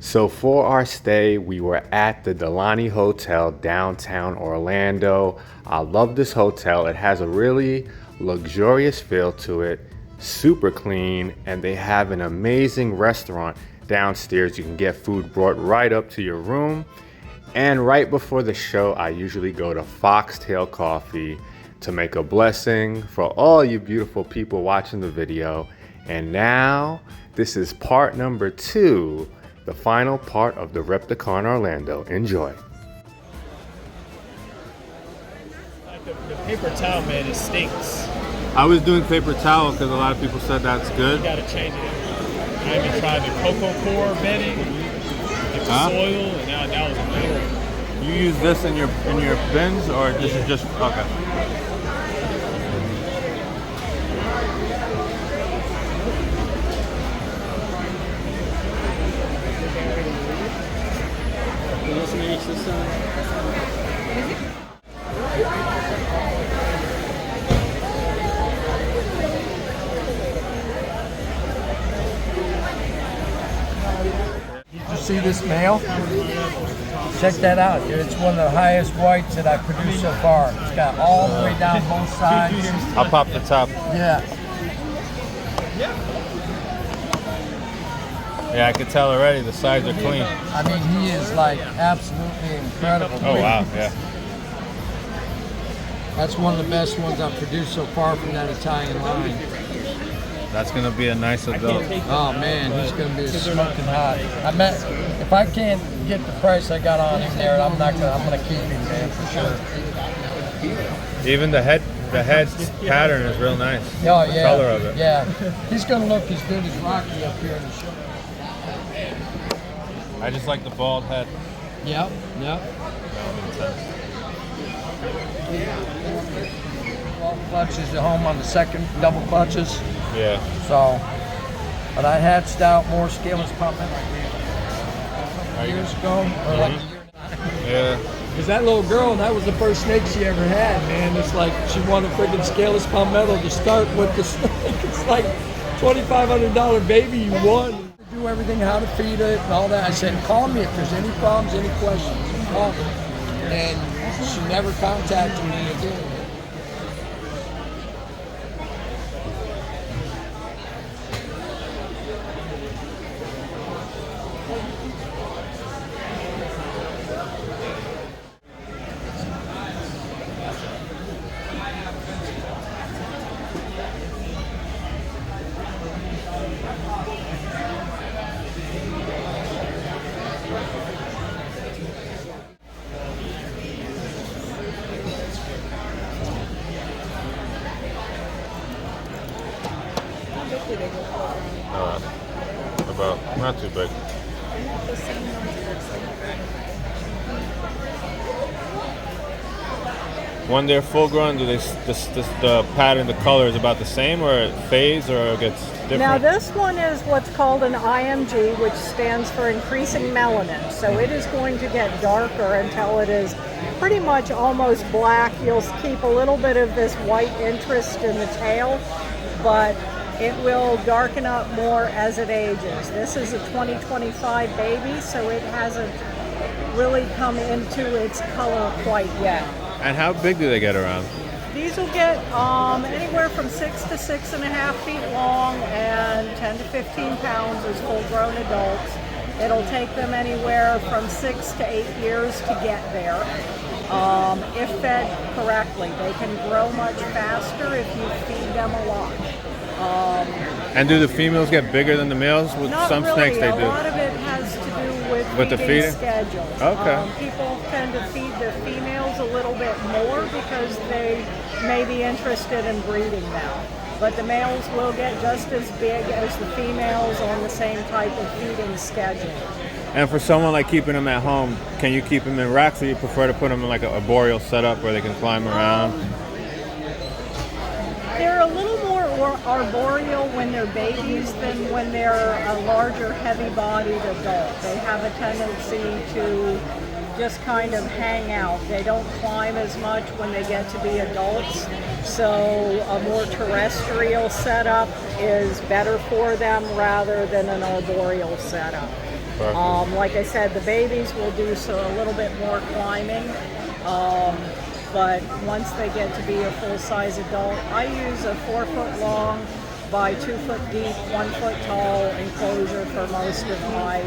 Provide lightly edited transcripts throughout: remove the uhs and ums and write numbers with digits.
So for our stay, we were at the Delaney Hotel downtown Orlando. I love this hotel. It has a really luxurious feel to it, super clean, and they have an amazing restaurant downstairs. You can get food brought right up to your room. And right before the show, I usually go to Foxtail Coffee to make a blessing for all you beautiful people watching the video. And now, this is part number 2, the final part of the Repticon Orlando. Enjoy. The paper towel, man, it stinks. I was doing paper towel because a lot of people said that's good. You gotta change it. I even tried the cocoa core bedding, get the soil, and now that was amazing. You use this in your bins, or this is just okay? Did you see this male? Check that out. It's one of the highest whites that I've produced so far. It's got all the way down both sides. I'll pop the top. Yeah. Yeah, I can tell already the sides are clean. I mean, he is like absolutely incredible. Oh wow, yeah. That's one of the best ones I've produced so far from that Italian line. That's gonna be a nice adult. Oh man, he's gonna be smoking hot. If I can't get the price I got on him there, I'm gonna keep him, man, for sure. Even the head pattern is real nice. Oh yeah. The color of it. Yeah. He's gonna look as good as Rocky up here in the show. I just like the bald head. Yep. Well, clutches at home on the second, double clutches. Yeah. So, but I hatched out more scaleless pumping years ago, or like a year and a half. Yeah. Because that little girl, that was the first snake she ever had, man. It's like she won a freaking scaleless palmetto to start with the snake. It's like $2,500 baby you won. Do everything, how to feed it and all that. I said, call me if there's any problems, any questions. Call me. And she never contacted me again. About not too big. When they're full grown, do they the pattern, the color is about the same, or it fades, or it gets different? Now this one is what's called an IMG, which stands for increasing melanin. So it is going to get darker until it is pretty much almost black. You'll keep a little bit of this white interest in the tail, but it will darken up more as it ages. This is a 2025 baby, so it hasn't really come into its color quite yet. And how big do they get around? These will get anywhere from 6 to 6.5 feet long and 10 to 15 pounds as full-grown adults. It'll take them anywhere from 6 to 8 years to get there. If fed correctly, they can grow much faster if you feed them a lot. And do the females get bigger than the males? With Not some really. snakes they a do. lot of it has to do with the feeding schedule. Okay. People tend to feed their females a little bit more because they may be interested in breeding now. But the males will get just as big as the females on the same type of feeding schedule. And for someone like keeping them at home, can you keep them in racks, or you prefer to put them in like a arboreal setup where they can climb around? They're a little more arboreal when they're babies than when they're a larger, heavy-bodied adult. They have a tendency to just kind of hang out. They don't climb as much when they get to be adults, so a more terrestrial setup is better for them rather than an arboreal setup. Perfect. Like I said, the babies will do a little bit more climbing. But once they get to be a full-size adult, I use a 4-foot long by 2 foot deep, 1 foot tall enclosure for most of my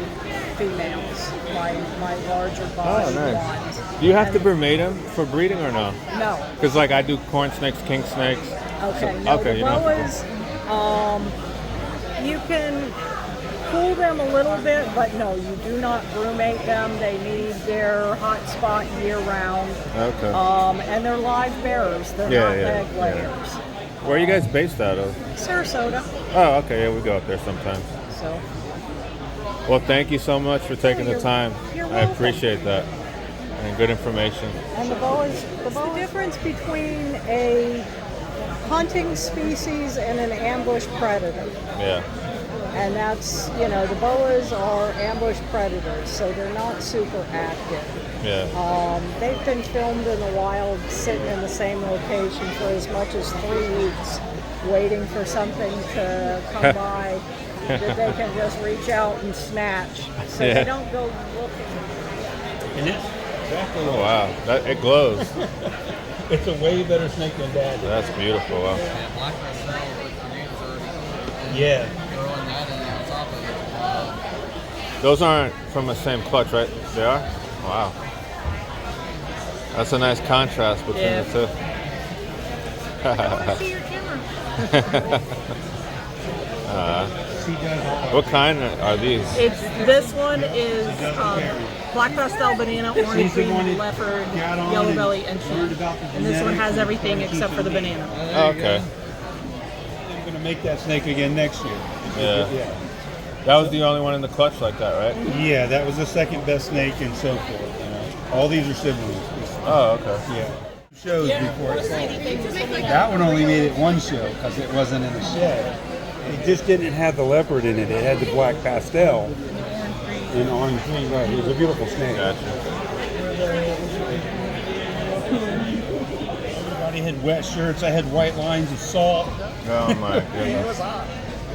females, my larger body ones. Do you have to brumate them for breeding or no? No. Because like I do corn snakes, king snakes. Okay. So, No, okay, the you know. boas, you can cool them a little bit, but no, you do not brumate them. They need their hot spot year round. Okay. And they're live bearers. They're Yeah, not yeah, egg yeah. layers. Where are you guys based out of? Sarasota. Oh, okay. Yeah, we go up there sometimes. So Well, thank you so much for taking the you're- time. you're I welcome. appreciate that. And good information. and the difference between a hunting species and an ambush predator. Yeah. And that's, the boas are ambush predators, so they're not super active. Yeah. They've been filmed in the wild, sitting in the same location for as much as 3 weeks, waiting for something to come by that they can just reach out and snatch. So Yeah. they don't go looking. And it's exactly Oh wow. It glows. it's a way better snake than Dad. That's beautiful. Wow. Yeah. Those aren't from the same clutch, right? They are? Wow. That's a nice contrast between Yeah. the two. See your camera. What kind are these? This one is black pastel, banana, orange, green, leopard, yellow belly, and sheep. And this one has everything except for the banana. Oh, okay. I'm going to make that snake again next year. Yeah. That was the only one in the clutch like that, right? Yeah, that was the second best snake and so forth. All these are siblings. Oh, okay. Yeah. Shows before it sold. That one only made it one show because it wasn't in the shed. It just didn't have the leopard in it. It had the black pastel and orange green. Right. It was a beautiful snake. Gotcha. Everybody had wet shirts. I had white lines of salt. Oh my goodness.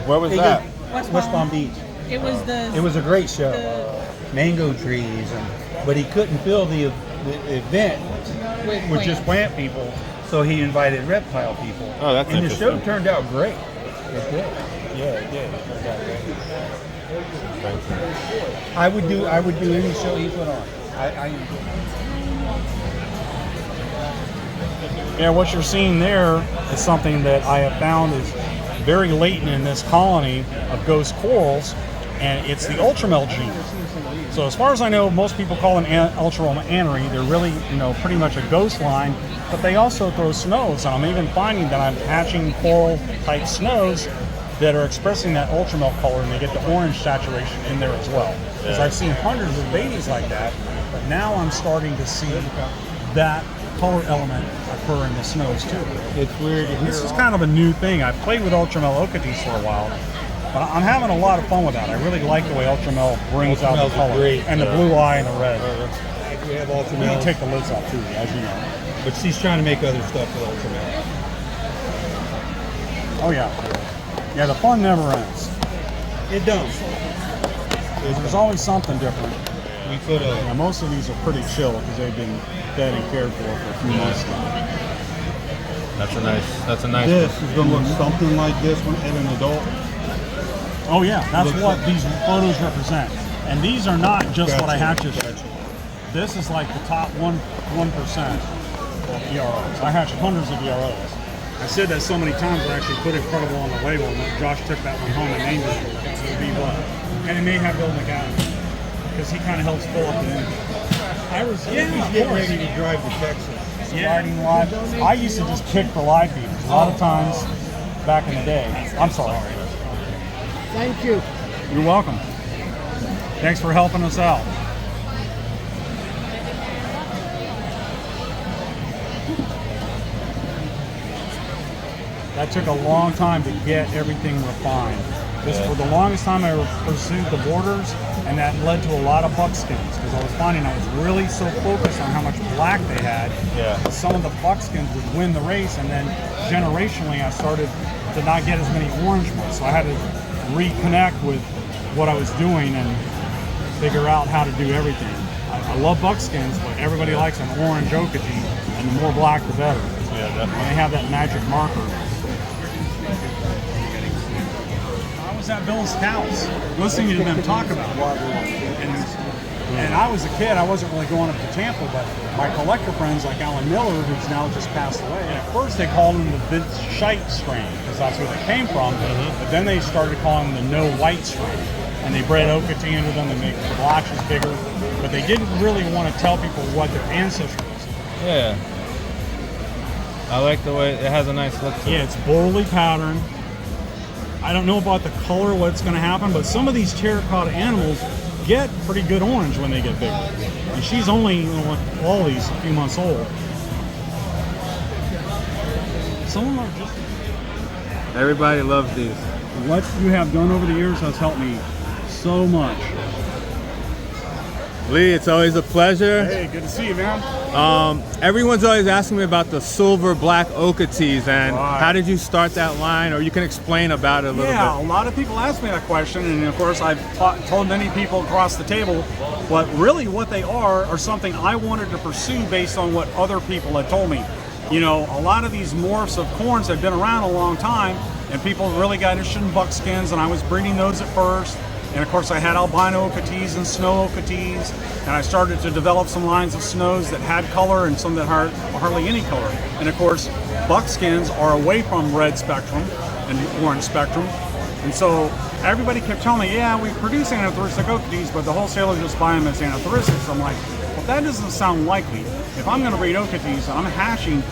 Where was that? West Palm Beach. It was It was a great show. Mango trees, but he couldn't fill the event with just plant people, so he invited reptile people. Oh, that's and the show interesting. turned out great. It did. Yeah, it did. It turned out great. Thank you. I would do any show he put on. I enjoyed it. Yeah, what you're seeing there is something that I have found is very latent in this colony of ghost corals, and it's the ultramel gene. So as far as I know, most people call them ultramel anery. They're really, pretty much a ghost line, but they also throw snows. And I'm even finding that I'm hatching coral-type snows that are expressing that ultramel color, and they get the orange saturation in there as well. Because I've seen hundreds of babies like that, but now I'm starting to see that color element occur in the snows too. It's weird to hear. This is kind of a new thing. I've played with ultramel ocates for a while, but I'm having a lot of fun with that. I really like the way ultramel brings out the Ultramel's color great. and the blue eye and the red. We have We can ultramel, take the lids off too, as you know. but she's trying to make other stuff with ultramel. Oh yeah, yeah. The fun never ends. It don't. There's always something different. We put Now, a most of these are pretty chill because they've been fed and cared for a few months now. That's a nice this is gonna look something like this one at an adult. Oh yeah, that's Looks what like- these photos represent. And these are not just what I Gotcha, hatch. gotcha. This is like the top 1% of EROs. I hatched hundreds of EROs. I said that so many times I actually put incredible on the label, and Josh took that one home and named it B1. And it may have Bill McAdams because he kind of helps fill up the image. I was He's getting ready to drive to Texas. riding live. I used to just kick the live feeders a lot of times back in the day. I'm sorry. Thank you. You're welcome. Thanks for helping us out. That took a long time to get everything refined. This, for the longest time, I pursued the borders, and that led to a lot of buckskins because I was finding I was really so focused on how much black they had. Yeah. Some of the buckskins would win the race, and then generationally, I started to not get as many orange ones. So I had to reconnect with what I was doing, and figure out how to do everything. I love buckskins, but everybody likes an orange okatee, and the more black, the better. Yeah, definitely. When they have that magic marker. I was at Bill's house listening to them talk about it. And I was a kid, I wasn't really going up to Tampa, but my collector friends like Alan Miller, who's now just passed away, and at first they called him the Vince Shite strain, because that's where they came from, but then they started calling him the No White strain. And they bred okatee into them and make the blotches bigger, but they didn't really want to tell people what their ancestry was. Yeah. I like the way it has a nice look to it. Yeah, it's boldly patterned. I don't know about the color, what's going to happen, but some of these terracotta animals get pretty good orange when they get bigger. And she's only, you know, like all these, a few months old. Some of them are just... Everybody loves these. What you have done over the years has helped me so much. Lee, it's always a pleasure. Hey, good to see you, man. Everyone's always asking me about the silver black okatees, and Right. how did you start that line? Or you can explain about it a little Yeah, a bit. lot of people ask me that question, and of course I've told many people across the table, but really what they are something I wanted to pursue based on what other people had told me. You know, a lot of these morphs of corns have been around a long time, and people really got interested in buckskins, and I was breeding those at first. And of course I had albino okatees and snow okatees, and I started to develop some lines of snows that had color and some that had hardly any color. And of course, buckskins are away from red spectrum and orange spectrum. And so everybody kept telling me, yeah, we produce anathoristic okatees, but the wholesalers just buy them as anathoristic. I'm like, well, that doesn't sound likely. If I'm gonna breed okatees, I'm hatching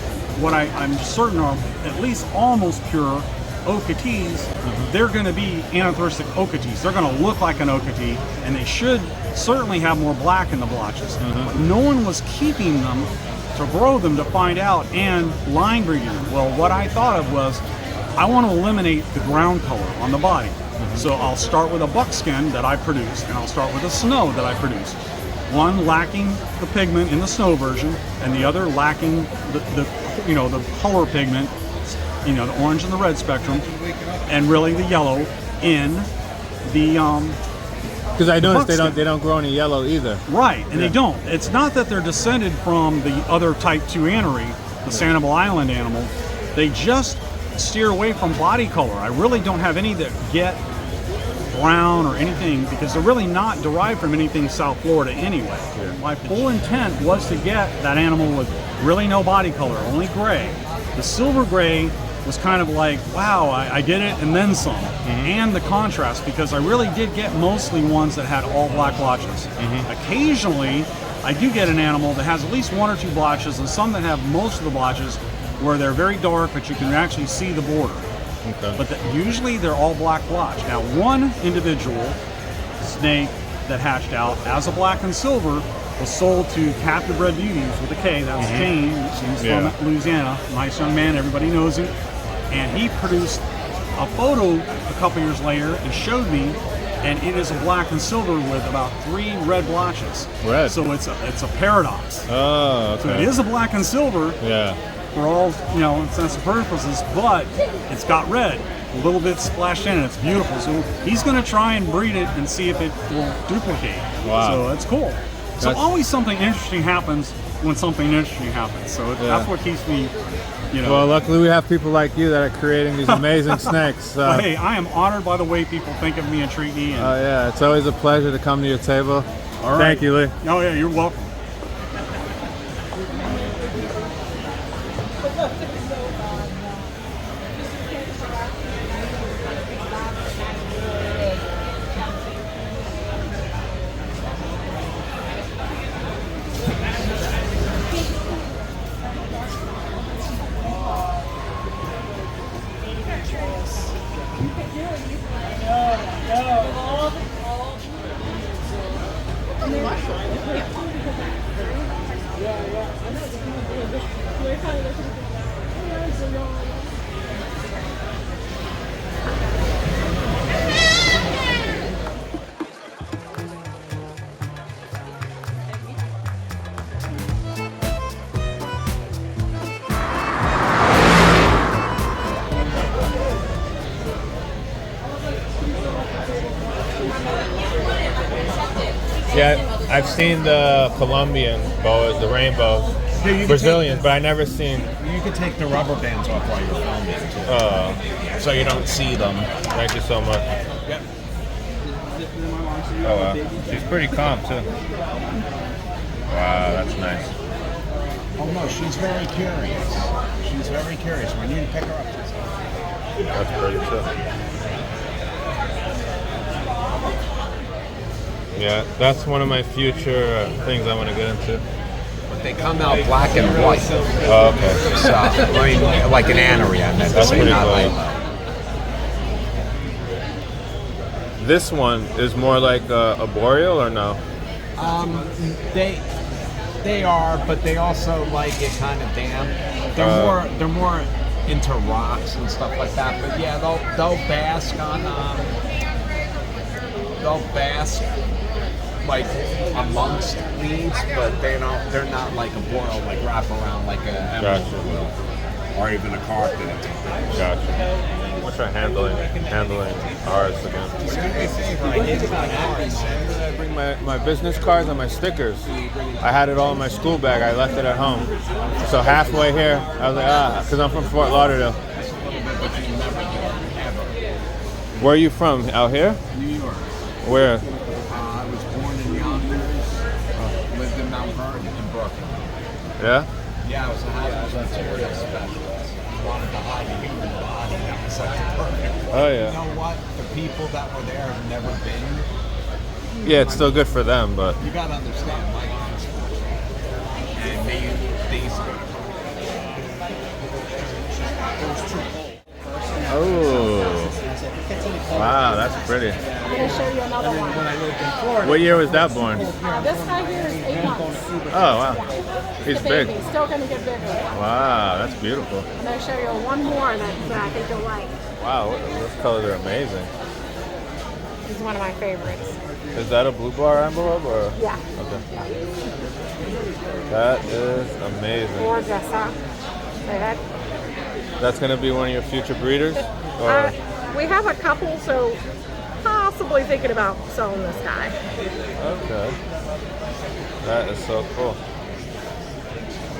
what I'm certain are at least almost pure okatees, they're going to be anathoristic okatees. They're going to look like an okatee, and they should certainly have more black in the blotches. But no one was keeping them to grow them to find out and line breeding them. Well, what I thought of was, I want to eliminate the ground color on the body. So I'll start with a buckskin that I produced, and I'll start with a snow that I produced. One lacking the pigment in the snow version, and the other lacking the color pigment, you know, the orange and the red spectrum, and really the yellow in the Because I noticed buckskin. they don't grow any yellow either. Right, and they don't. It's not that they're descended from the other type 2 anery, the Sanibel Island animal. They just steer away from body color. I really don't have any that get brown or anything, because they're really not derived from anything South Florida anyway. My full intent was to get that animal with really no body color, only gray. The silver gray was kind of like, wow, I did it and then some. And the contrast, because I really did get mostly ones that had all black blotches. Occasionally, I do get an animal that has at least 1 or 2 blotches, and some that have most of the blotches where they're very dark, but you can actually see the border. Okay. But usually they're all black blotch. Now, one individual snake that hatched out as a black and silver was sold to Captive Bred Beauties with a K. That's Kane. He's from Louisiana. Nice young man. Everybody knows him. And he produced a photo a couple years later and showed me, and it is a black and silver with about 3 red blotches. Red. So it's a paradox. Oh, okay. So it is a black and silver Yeah. for all, you know, intents and purposes, but it's got red. A little bit splashed in, and it's beautiful. So he's going to try and breed it and see if it will duplicate. Wow. So that's cool. So That's- always something interesting happens when something interesting happens. So that's what keeps me, you know. Well, luckily we have people like you that are creating these amazing snakes. But hey, I am honored by the way people think of me and treat me. And, Yeah, it's always a pleasure to come to your table. all right. Thank you, Lee. Oh yeah, you're welcome. Yeah, I've seen the Colombian boas, the rainbows, Yeah, you can Brazilians, but I never seen. You can take the rubber bands off while you're filming too, so you don't see them. Thank you so much. Yep. Oh wow, she's pretty calm too. Wow, that's nice. Oh no, she's very curious. She's very curious. We need to pick her up. That's pretty too. Yeah, that's one of my future things I want to get into. But they come out black and white. Oh, okay. So, I mean, like an anery, I meant to That's say, pretty not cool. like. This one is more like a boreal, or no? They are, but they also like it kind of damp. They're more into rocks and stuff like that. But yeah, they'll bask on like amongst leaves, but they're not like a boreal, like wrap around like a emerald will, or even a carpet. Gotcha. What's our handling ours again? I bring my business cards and my stickers. I had it all in my school bag. I left it at home. So halfway here, I was like, because I'm from Fort Lauderdale. Where are you from? Out here? New York. Where? I was born in Yonkers, lived in Mount Vernon in Brooklyn. Yeah? Yeah, I was a hazardous material specialist. Wanted to hide the human body. That was like the perfect. Oh yeah. You know what? The people that were there have never been. Yeah, it's still good for them, but You gotta understand, like, and these. oh, wow, that's pretty. I'm going to show you another one. What year was that born? This guy here is 8 months. Oh wow, he's The big. baby. Still going to get bigger. Wow, that's beautiful. I'm going to show you one more that I think you'll like. Wow, those colors are amazing. He's one of my favorites. Is that a blue bar envelope or? Yeah. Okay. That is amazing. Gorgeous, huh? Say that. That's gonna be one of your future breeders? Or? We have a couple, so possibly thinking about selling this guy. Okay. That is so cool.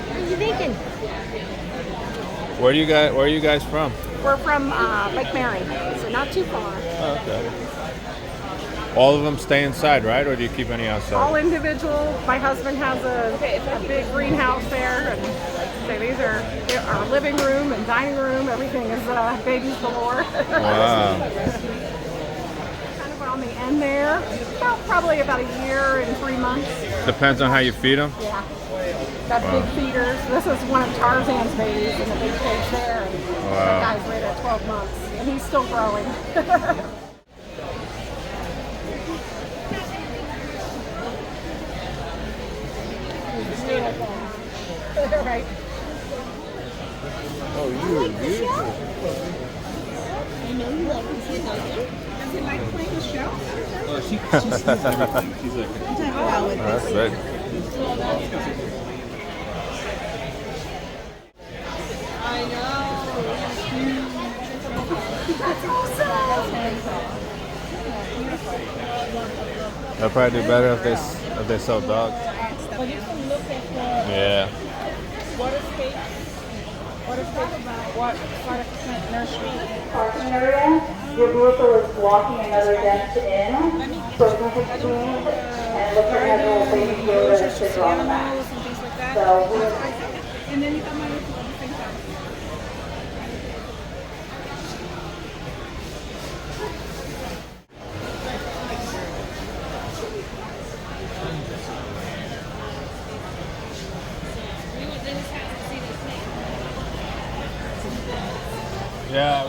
What are you thinking? Where are you guys from? We're from Lake Mary, so not too far. Oh, okay. All of them stay inside, right? Or do you keep any outside? All individual. My husband has a big greenhouse there, and so these are our living room and dining room. Everything is babies galore. Wow. Kind of on the end there. Probably about a year and 3 months. Depends on how you feed them? Yeah. Got big feeders. This is one of Tarzan's babies in the big cage there. And that guy's right at 12 months, and he's still growing. Right. Oh, you are beautiful. I know you like to see those. Does he like playing the show? She's everything. She's like. That's big. I know. That's awesome. They'll probably do better if they sell dogs. But you can look at Yeah. water space. What nursery? Parking area. Your vehicle is blocking another dent in. So it's going to clean and look at that little baby Yoda that sits on the back. And things like that. So we're And then you got my little at the same time. Yeah.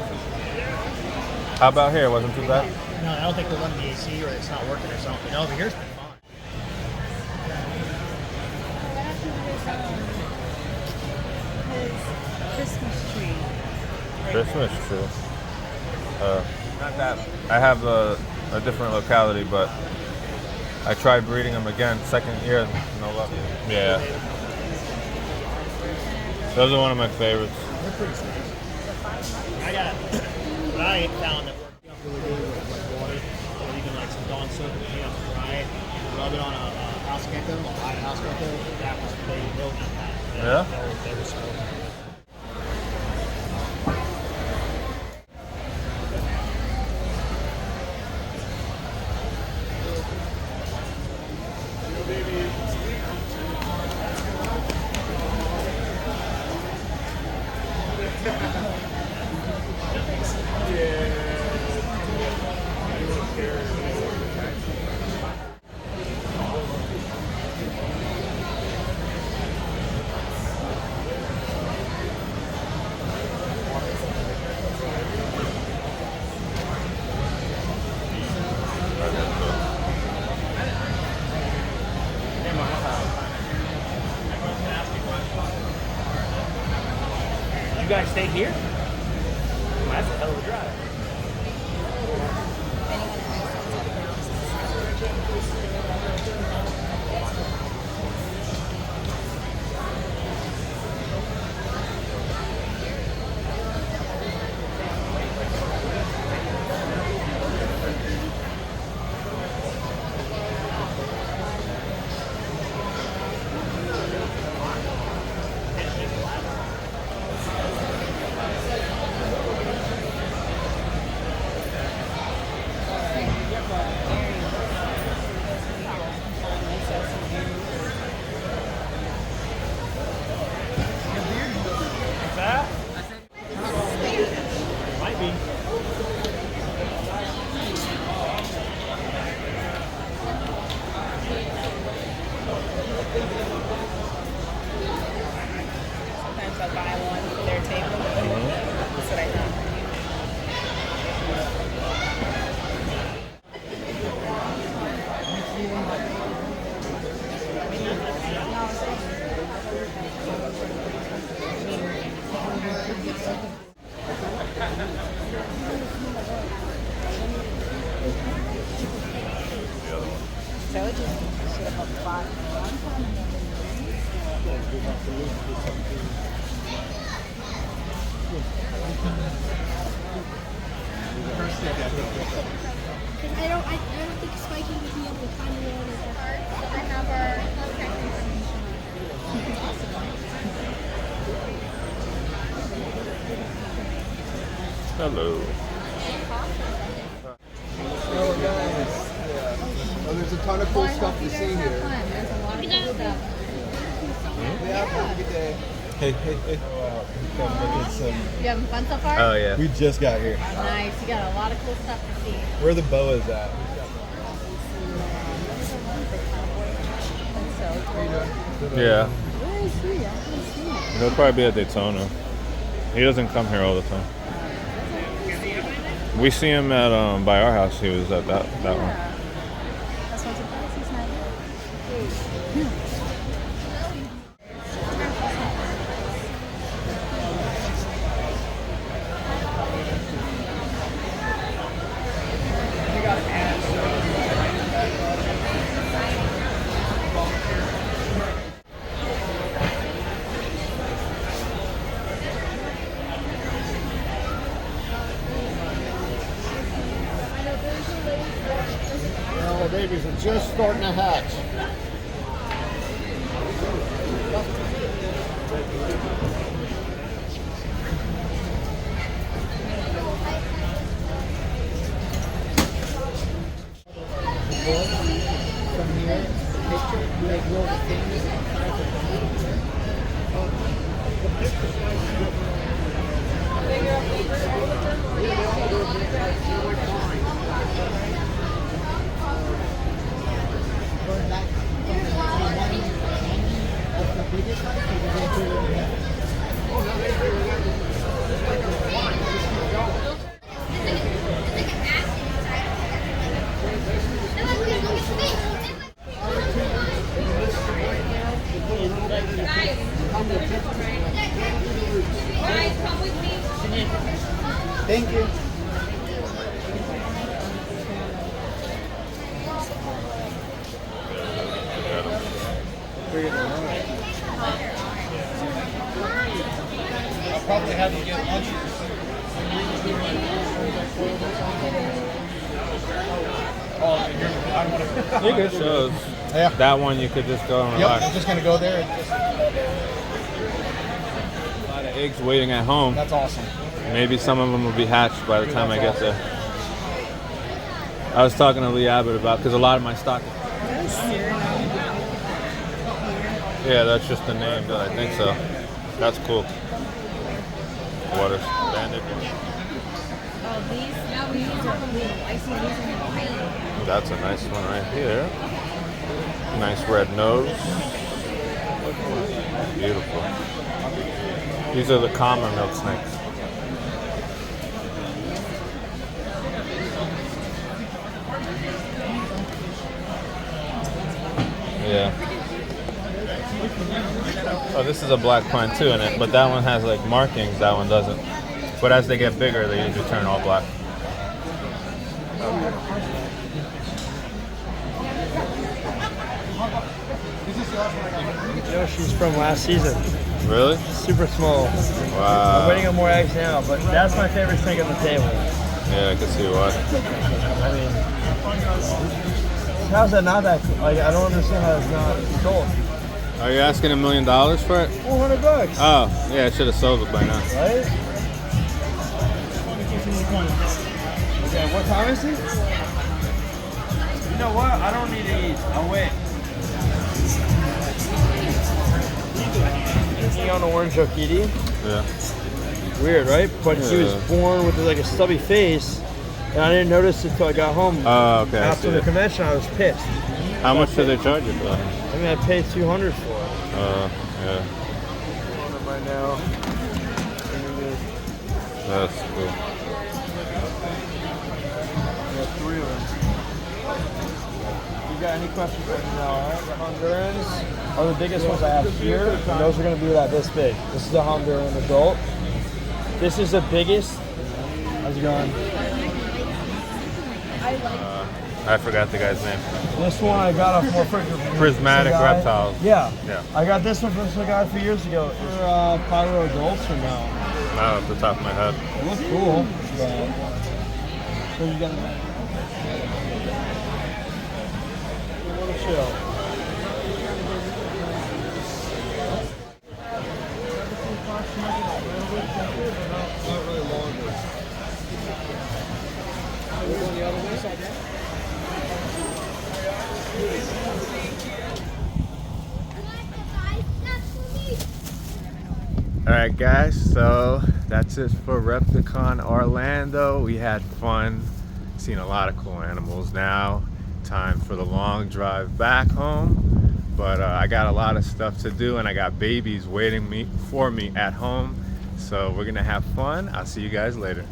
How about here? Wasn't too bad? No, I don't think we're running the AC or it's not working or something. Over here's been fine. Christmas tree. Christmas tree. Not that. I have a different locality, but I tried breeding them again. Second year, no luck. Yeah. Those are one of my favorites. They're pretty sweet. I got what I found that worked out really good with like water or even like some Dawn soap and you have to dry it, rub rub it on a house gecko, a live house gecko. That was they'll eat that. Yeah? They were so good. You guys stay here? Well, that's a hell of a drive. Might be. Sometimes I'll buy one for their table. That's what I thought. So it just should have bought. I don't think Spiky would be able to find the one at heart. I have our contact information. Hello. Oh, there's a ton of cool stuff to see here. There's a lot of cool stuff. Yeah, have a good day. Hey, hey, hey. You having fun so far? Oh, yeah. We just got here. Nice. You got a lot of cool stuff to see. Where the boas at? Yeah. Where is he? I haven't seen him. He'll probably be at Daytona. He doesn't come here all the time. We see him at by our house. He was at that one. That's what's surprised he's not here. The babies are just starting to hatch. From here, the picture, they roll the fingers inside the Thank you. I'll probably have you get lunches. Oh, you're You're good. Shows. Yeah. That one you could just go and Yep, relax. I'm just gonna go there. And just, A lot of eggs waiting at home. that's awesome. Maybe some of them will be hatched by the time I get there. I was talking to Lee Abbott about, because a lot of my stock. Yeah, that's just the name, but I think so. That's cool. Water banded. Oh, these are blue. I see these in green. That's a nice one right here. Nice red nose. Beautiful. These are the calmer milk snakes. Yeah. Oh, this is a black pine too in it, but that one has like markings, that one doesn't. But as they get bigger, they usually turn all black. You know, she's from last season. Really? Super small. Wow. I'm waiting on more eggs now, but that's my favorite snake on the table. Yeah, I can see why. I mean, how's that not that cool? Like, I don't understand how it's not sold. Are you asking $1 million for it? $400. Oh, yeah, I should have sold it by now. Right? Okay, what time is it? You know what? I don't need to eat. I'll wait. Eating on orange Okiti. Yeah. Weird, right? But she was born with like a stubby face, and I didn't notice it until I got home. Oh, okay. After the convention, I was pissed. How much do they charge you for that? I mean, I paid $200 for it. Yeah. Right now. That's cool. Yeah, 3 of them. You got any questions right now, alright? The Hondurans are the biggest ones I have here, and those are going to be about this big. This is a Honduran adult. This is the biggest. How's it going? I forgot the guy's name. This one I got off more freaking Prismatic Reptiles. Yeah. Yeah. I got this one from some guy a few years ago. They're pyro adults or no? Not off the top of my head. They look cool. So you got a chill. Alright guys, so that's it for Repticon Orlando. We had fun, seen a lot of cool animals. Now time for the long drive back home, but I got a lot of stuff to do and I got babies waiting for me at home, so we're gonna have fun. I'll see you guys later.